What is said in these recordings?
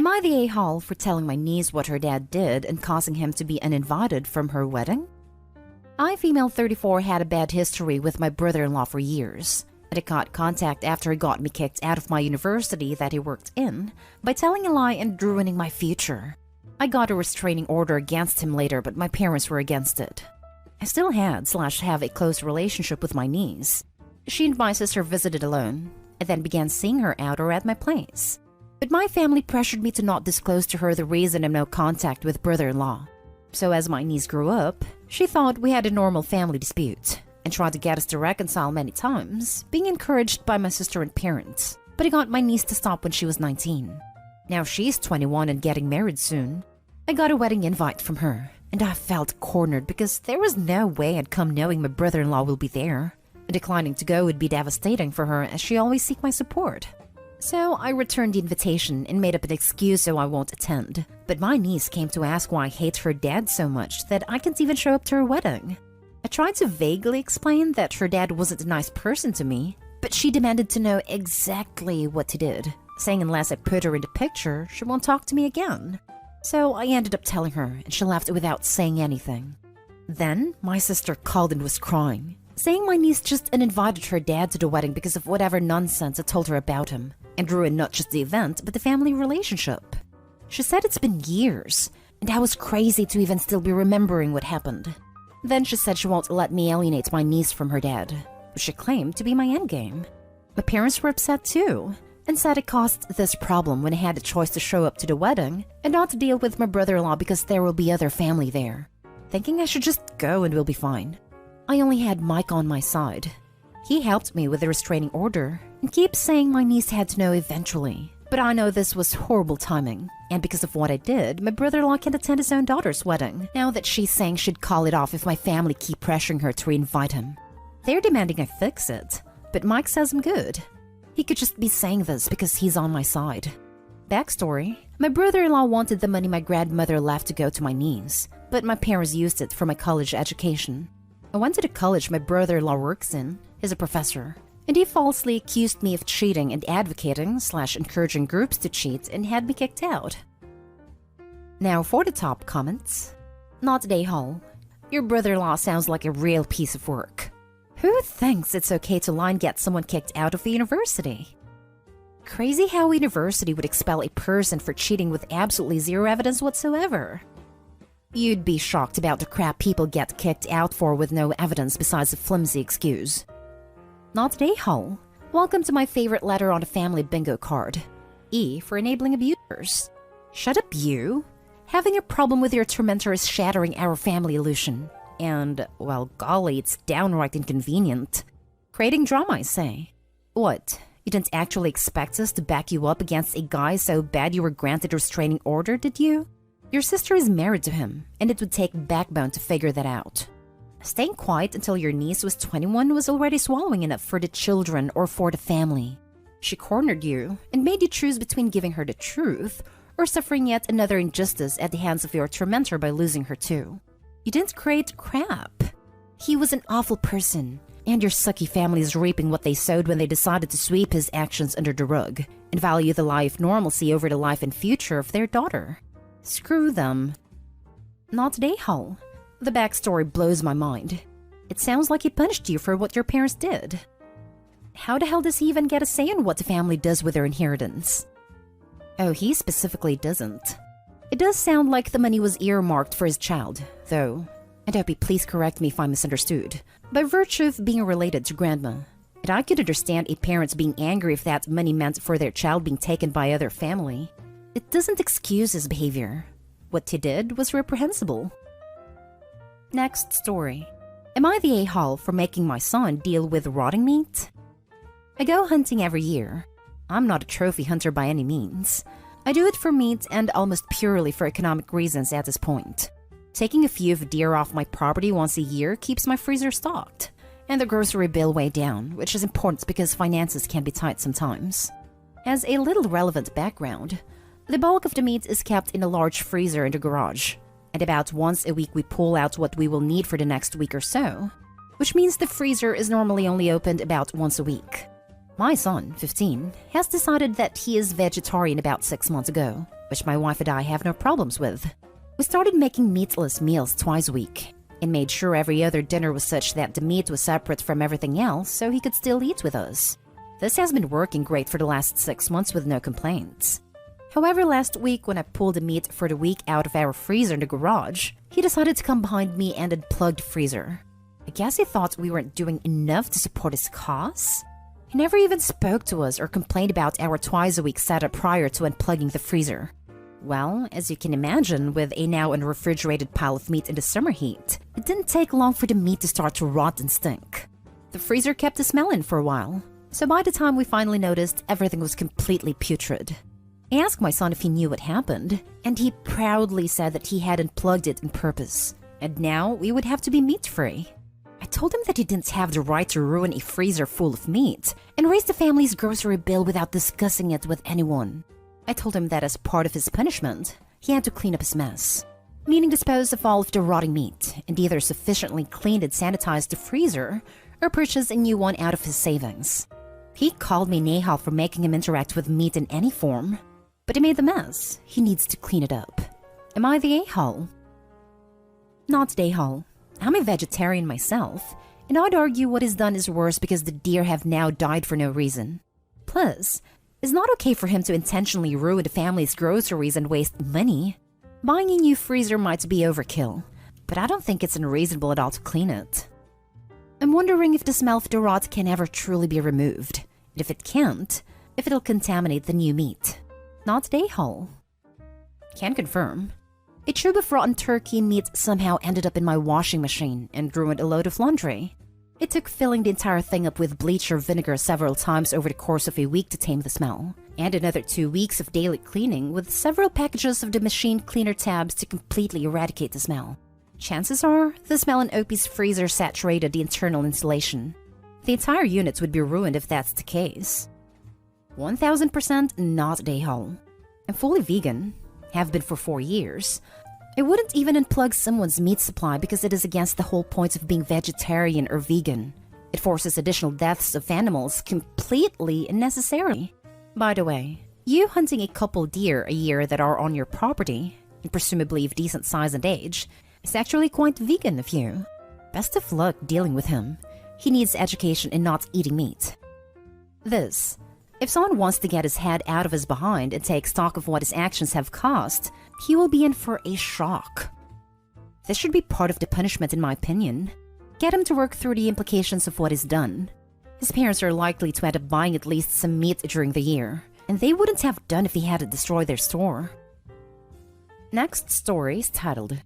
Am I the a-hole for telling my niece what her dad did and causing him to be uninvited from her wedding? I, female 34, had a bad history with my brother-in-law for years. I got contact after he got me kicked out of my university that he worked in by telling a lie and ruining my future. I got a restraining order against him later, but my parents were against it. I still had/have a close relationship with my niece. She and my sister visited alone. I then began seeing her out or at my place. But my family pressured me to not disclose to her the reason of no contact with brother-in-law. So as my niece grew up, she thought we had a normal family dispute and tried to get us to reconcile many times, being encouraged by my sister and parents. But I got my niece to stop when she was 19. Now she's 21 and getting married soon. I got a wedding invite from her, and I felt cornered because there was no way I'd come knowing my brother-in-law will be there. Declining to go would be devastating for her as she always seeks my support. So I returned the invitation and made up an excuse so I won't attend. But my niece came to ask why I hate her dad so much that I can't even show up to her wedding. I tried to vaguely explain that her dad wasn't a nice person to me, but she demanded to know exactly what he did, saying unless I put her in the picture, she won't talk to me again. So I ended up telling her, and she left without saying anything. Then my sister called and was crying, saying my niece just uninvited her dad to the wedding because of whatever nonsense I told her about him, and ruined not just the event, but the family relationship. She said it's been years, and I was crazy to even still be remembering what happened. Then she said she won't let me alienate my niece from her dad, which she claimed to be my endgame. My parents were upset too, and said it caused this problem when I had the choice to show up to the wedding and not to deal with my brother-in-law because there will be other family there, thinking I should just go and we'll be fine. I only had Mike on my side. He helped me with the restraining order and keeps saying my niece had to know eventually. But I know this was horrible timing, and because of what I did, my brother-in-law can't attend his own daughter's wedding, now that she's saying she'd call it off if my family keep pressuring her to re-invite him. They're demanding I fix it, but Mike says I'm good. He could just be saying this because he's on my side. Backstory: my brother-in-law wanted the money my grandmother left to go to my niece, but my parents used it for my college education. I went to the college my brother-in-law works in. He's a professor, and he falsely accused me of cheating and advocating/encouraging groups to cheat and had me kicked out. Now for the top comments. Not today, Hall. Your brother-in-law sounds like a real piece of work. Who thinks it's okay to lie and get someone kicked out of the university? Crazy how a university would expel a person for cheating with absolutely zero evidence whatsoever. You'd be shocked about the crap people get kicked out for with no evidence besides a flimsy excuse. Not today, Hull. Welcome to my favorite letter on a family bingo card. E for enabling abusers. Shut up, you. Having a problem with your tormentor is shattering our family illusion. And, well, golly, it's downright inconvenient. Creating drama, I say. What? You didn't actually expect us to back you up against a guy so bad you were granted a restraining order, did you? Your sister is married to him, and it would take backbone to figure that out. Staying quiet until your niece was 21 was already swallowing enough for the children or for the family. She cornered you and made you choose between giving her the truth or suffering yet another injustice at the hands of your tormentor by losing her too. You didn't create crap. He was an awful person, and your sucky family is reaping what they sowed when they decided to sweep his actions under the rug and value the life normalcy over the life and future of their daughter. Screw them. Not today, Hull. The backstory blows my mind. It sounds like he punished you for what your parents did. How the hell does he even get a say in what the family does with their inheritance? Oh, he specifically doesn't. It does sound like the money was earmarked for his child, though. And Opie, please correct me if I misunderstood. By virtue of being related to Grandma. And I could understand a parent being angry if that money meant for their child being taken by other family. It doesn't excuse his behavior. What he did was reprehensible. Next story. Am I the a-hole for making my son deal with rotting meat? I go hunting every year. I'm not a trophy hunter by any means. I do it for meat and almost purely for economic reasons at this point. Taking a few of deer off my property once a year keeps my freezer stocked, and the grocery bill way down, which is important because finances can be tight sometimes. As a little relevant background, the bulk of the meat is kept in a large freezer in the garage, and about once a week we pull out what we will need for the next week or so, which means the freezer is normally only opened about once a week. My son, 15, has decided that he is vegetarian about 6 months ago, which my wife and I have no problems with. We started making meatless meals twice a week and made sure every other dinner was such that the meat was separate from everything else so he could still eat with us. This has been working great for the last 6 months with no complaints. However, last week when I pulled the meat for the week out of our freezer in the garage, he decided to come behind me and unplug the freezer. I guess he thought we weren't doing enough to support his cause? He never even spoke to us or complained about our twice-a-week setup prior to unplugging the freezer. Well, as you can imagine, with a now unrefrigerated pile of meat in the summer heat, it didn't take long for the meat to start to rot and stink. The freezer kept the smell in for a while, so by the time we finally noticed, everything was completely putrid. I asked my son if he knew what happened, and he proudly said that he had unplugged it on purpose, and now we would have to be meat-free. I told him that he didn't have the right to ruin a freezer full of meat and raise the family's grocery bill without discussing it with anyone. I told him that as part of his punishment, he had to clean up his mess, meaning dispose of all of the rotting meat and either sufficiently clean and sanitize the freezer or purchase a new one out of his savings. He called me Nahal for making him interact with meat in any form, but he made the mess. He needs to clean it up. Am I the a-hole? Not the a-hole. I'm a vegetarian myself, and I'd argue what is done is worse because the deer have now died for no reason. Plus, it's not okay for him to intentionally ruin the family's groceries and waste money. Buying a new freezer might be overkill, but I don't think it's unreasonable at all to clean it. I'm wondering if the smell of the rot can ever truly be removed, and if it can't, if it'll contaminate the new meat. Not the a-hole. Can confirm. A tube of rotten turkey meat somehow ended up in my washing machine and ruined a load of laundry. It took filling the entire thing up with bleach or vinegar several times over the course of a week to tame the smell, and another 2 weeks of daily cleaning with several packages of the machine cleaner tabs to completely eradicate the smell. Chances are, the smell in Opie's freezer saturated the internal insulation. The entire unit would be ruined if that's the case. 1000% not the a-hole. I'm fully vegan, have been for 4 years. I wouldn't even unplug someone's meat supply because it is against the whole point of being vegetarian or vegan. It forces additional deaths of animals completely unnecessarily. By the way, you hunting a couple deer a year that are on your property, and presumably of decent size and age, is actually quite vegan of you. Best of luck dealing with him. He needs education in not eating meat. This. If someone wants to get his head out of his behind and take stock of what his actions have cost, he will be in for a shock. This should be part of the punishment in my opinion. Get him to work through the implications of what is done. His parents are likely to end up buying at least some meat during the year, and they wouldn't have done if he had to destroy their store. Next story is titled,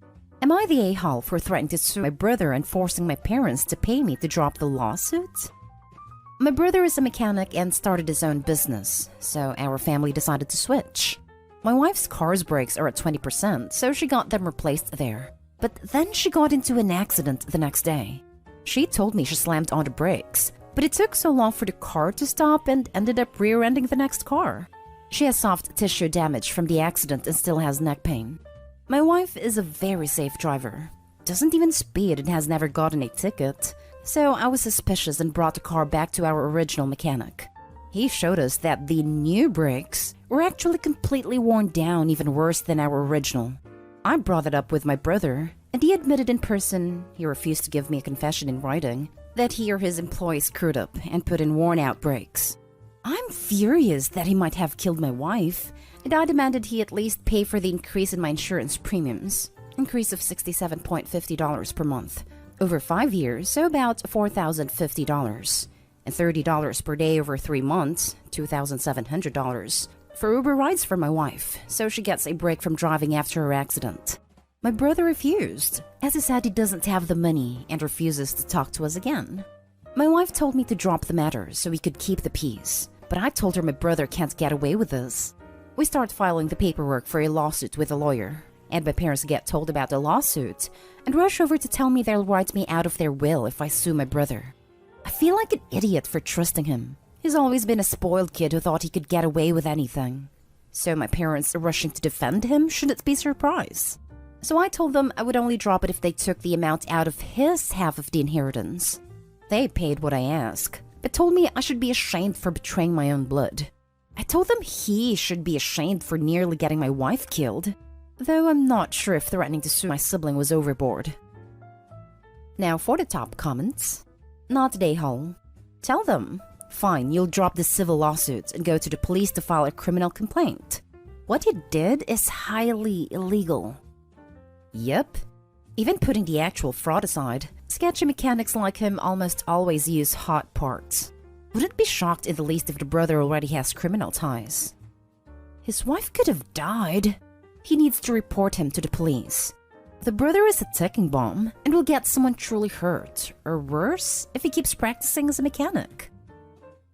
Am I the a-hole for threatening to sue my brother and forcing my parents to pay me to drop the lawsuit? My brother is a mechanic and started his own business, so our family decided to switch. My wife's car's brakes are at 20%, so she got them replaced there. But then she got into an accident the next day. She told me she slammed on the brakes, but it took so long for the car to stop and ended up rear-ending the next car. She has soft tissue damage from the accident and still has neck pain. My wife is a very safe driver, doesn't even speed and has never gotten a ticket. So I was suspicious and brought the car back to our original mechanic. He showed us that the new brakes were actually completely worn down, even worse than our original. I brought it up with my brother, and he admitted in person, he refused to give me a confession in writing, that he or his employee screwed up and put in worn-out brakes. I'm furious that he might have killed my wife, and I demanded he at least pay for the increase in my insurance premiums, increase of $67.50 per month. Over 5 years, so about $4,050, and $30 per day over 3 months, $2,700, for Uber rides for my wife, so she gets a break from driving after her accident. My brother refused, as he said he doesn't have the money and refuses to talk to us again. My wife told me to drop the matter so we could keep the peace, but I told her my brother can't get away with this. We start filing the paperwork for a lawsuit with a lawyer, and my parents get told about the lawsuit and rush over to tell me they'll write me out of their will if I sue my brother. I feel like an idiot for trusting him. He's always been a spoiled kid who thought he could get away with anything. So my parents rushing to defend him shouldn't be a surprise. So I told them I would only drop it if they took the amount out of his half of the inheritance. They paid what I asked, but told me I should be ashamed for betraying my own blood. I told them he should be ashamed for nearly getting my wife killed, though I'm not sure if threatening to sue my sibling was overboard. Now for the top comments. Not today, Hull. Tell them, fine, you'll drop the civil lawsuits and go to the police to file a criminal complaint. What you did is highly illegal. Yep. Even putting the actual fraud aside, sketchy mechanics like him almost always use hot parts. Wouldn't be shocked in the least if the brother already has criminal ties. His wife could have died. He needs to report him to the police. The brother is a ticking bomb and will get someone truly hurt, or worse, if he keeps practicing as a mechanic.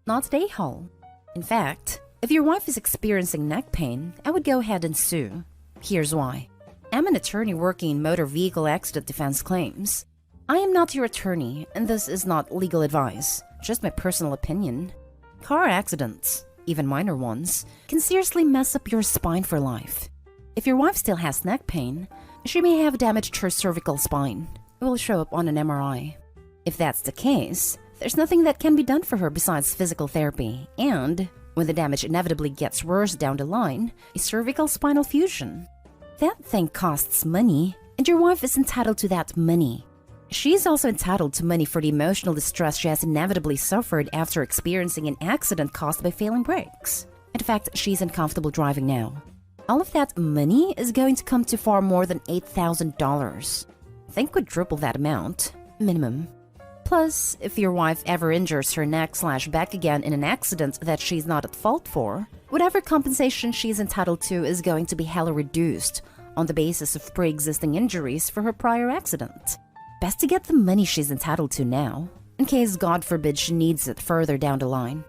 Not today, Hull. In fact, if your wife is experiencing neck pain, I would go ahead and sue. Here's why. I'm an attorney working in motor vehicle accident defense claims. I am not your attorney, and this is not legal advice, just my personal opinion. Car accidents, even minor ones, can seriously mess up your spine for life. If your wife still has neck pain, she may have damaged her cervical spine. It will show up on an MRI. If that's the case, there's nothing that can be done for her besides physical therapy, and, when the damage inevitably gets worse down the line, a cervical spinal fusion. That thing costs money, and your wife is entitled to that money. She's also entitled to money for the emotional distress she has inevitably suffered after experiencing an accident caused by failing brakes. And the fact she's uncomfortable driving now. All of that money is going to come to far more than $8,000. Think quadruple that amount, minimum. Plus, if your wife ever injures her neck/back again in an accident that she's not at fault for, whatever compensation she's entitled to is going to be hella reduced on the basis of pre-existing injuries for her prior accident. Best to get the money she's entitled to now, in case God forbid she needs it further down the line.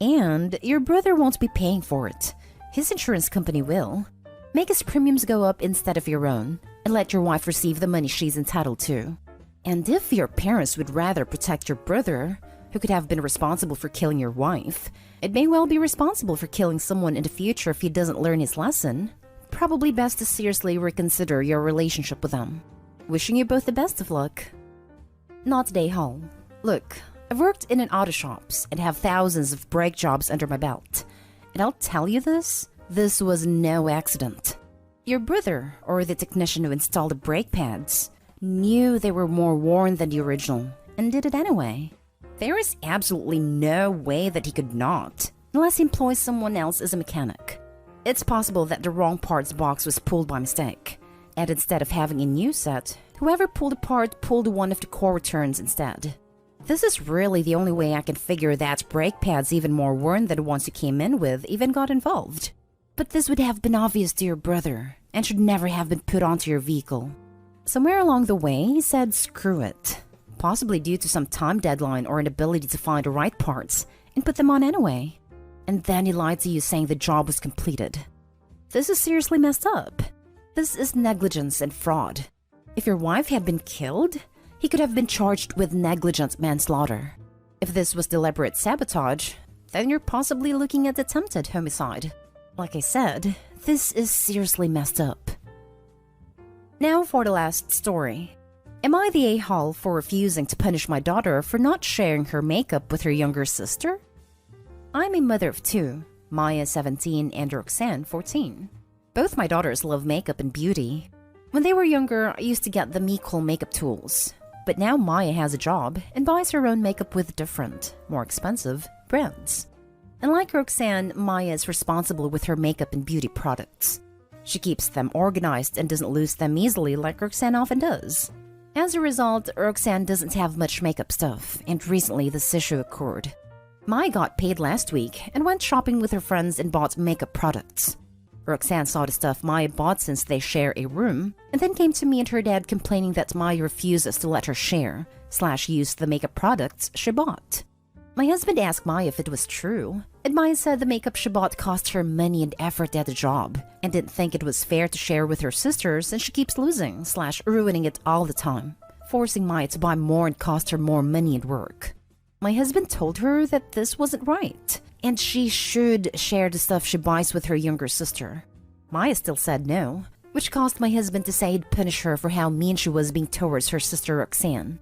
And your brother won't be paying for it. His insurance company will. Make his premiums go up instead of your own, and let your wife receive the money she's entitled to. And if your parents would rather protect your brother, who could have been responsible for killing your wife, it may well be responsible for killing someone in the future if he doesn't learn his lesson, probably best to seriously reconsider your relationship with them. Wishing you both the best of luck. Not today, Hull. Look, I've worked in an auto shops and have thousands of brake jobs under my belt. And I'll tell you this was no accident. Your brother, or the technician who installed the brake pads, knew they were more worn than the original and did it anyway. There is absolutely no way that he could not, unless he employs someone else as a mechanic. It's possible that the wrong parts box was pulled by mistake, and instead of having a new set, whoever pulled apart pulled one of the core returns instead. This is really the only way I can figure that brake pads even more worn than the ones you came in with even got involved. But this would have been obvious to your brother, and should never have been put onto your vehicle. Somewhere along the way, he said screw it, possibly due to some time deadline or inability to find the right parts, and put them on anyway. And then he lied to you saying the job was completed. This is seriously messed up. This is negligence and fraud. If your wife had been killed, he could have been charged with negligent manslaughter. If this was deliberate sabotage, then you're possibly looking at attempted homicide. Like I said, this is seriously messed up. Now for the last story. Am I the a-hole for refusing to punish my daughter for not sharing her makeup with her younger sister? I'm a mother of two, Maya 17 and Roxanne 14. Both my daughters love makeup and beauty. When they were younger, I used to get them equal makeup tools. But now Maya has a job and buys her own makeup with different, more expensive, brands. And like Roxanne, Maya is responsible with her makeup and beauty products. She keeps them organized and doesn't lose them easily like Roxanne often does. As a result, Roxanne doesn't have much makeup stuff, and recently this issue occurred. Maya got paid last week and went shopping with her friends and bought makeup products. Roxanne saw the stuff Maya bought since they share a room, and then came to me and her dad complaining that Maya refuses to let her share/use the makeup products she bought. My husband asked Maya if it was true, and Maya said the makeup she bought cost her money and effort at the job, and didn't think it was fair to share with her sisters, and she keeps losing/ruining it all the time, forcing Maya to buy more and cost her more money and work. My husband told her that this wasn't right, and she should share the stuff she buys with her younger sister. Maya still said no, which caused my husband to say he'd punish her for how mean she was being towards her sister Roxanne.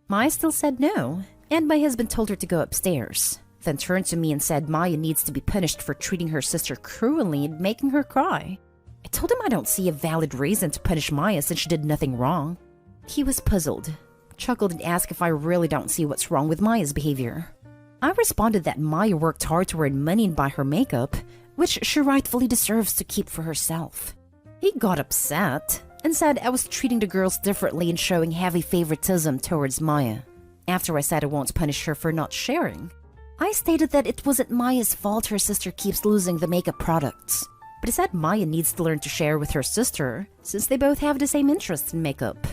Maya still said no, and my husband told her to go upstairs. then turned to me and said Maya needs to be punished for treating her sister cruelly and making her cry. I told him I don't see a valid reason to punish Maya since she did nothing wrong. He was puzzled, chuckled and asked if I really don't see what's wrong with Maya's behavior. I responded that Maya worked hard to earn money and buy her makeup, which she rightfully deserves to keep for herself. He got upset and said I was treating the girls differently and showing heavy favoritism towards Maya. After I said I won't punish her for not sharing, I stated that it wasn't Maya's fault her sister keeps losing the makeup products. But he said Maya needs to learn to share with her sister since they both have the same interest in makeup.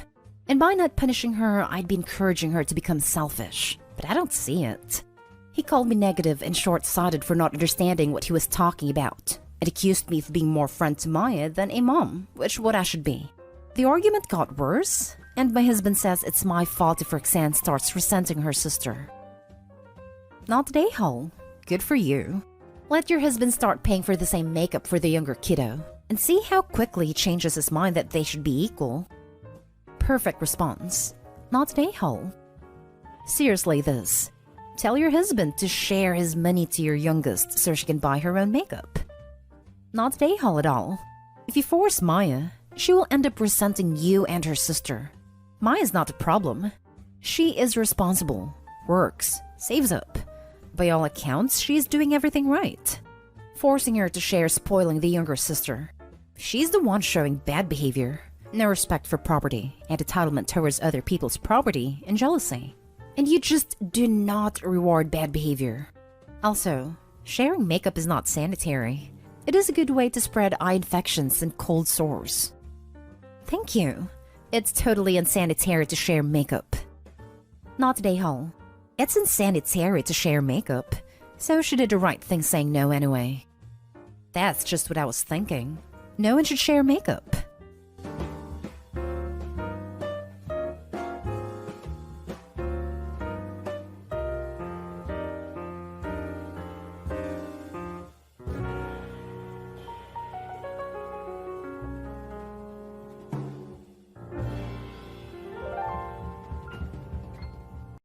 And by not punishing her, I'd be encouraging her to become selfish. But I don't see it. He called me negative and short-sighted for not understanding what he was talking about, and accused me of being more friend to Maya than a mom, which what I should be. The argument got worse, and my husband says it's my fault if Roxanne starts resenting her sister. Not today, Hole. Good for you. Let your husband start paying for the same makeup for the younger kiddo, and see how quickly he changes his mind that they should be equal. Perfect response. Not today, Hole. Seriously this. Tell your husband to share his money to your youngest so she can buy her own makeup. Not today, Hole at all. If you force Maya, she will end up resenting you and her sister. Maya's not the problem. She is responsible, works, saves up. By all accounts, she is doing everything right. Forcing her to share spoiling the younger sister. She's the one showing bad behavior, no respect for property, and entitlement towards other people's property, and jealousy. And you just do not reward bad behavior. Also, sharing makeup is not sanitary. It is a good way to spread eye infections and cold sores. Thank you. It's totally unsanitary to share makeup. Not today, Hole. It's unsanitary to share makeup, so she did the right thing saying no anyway. That's just what I was thinking. No one should share makeup.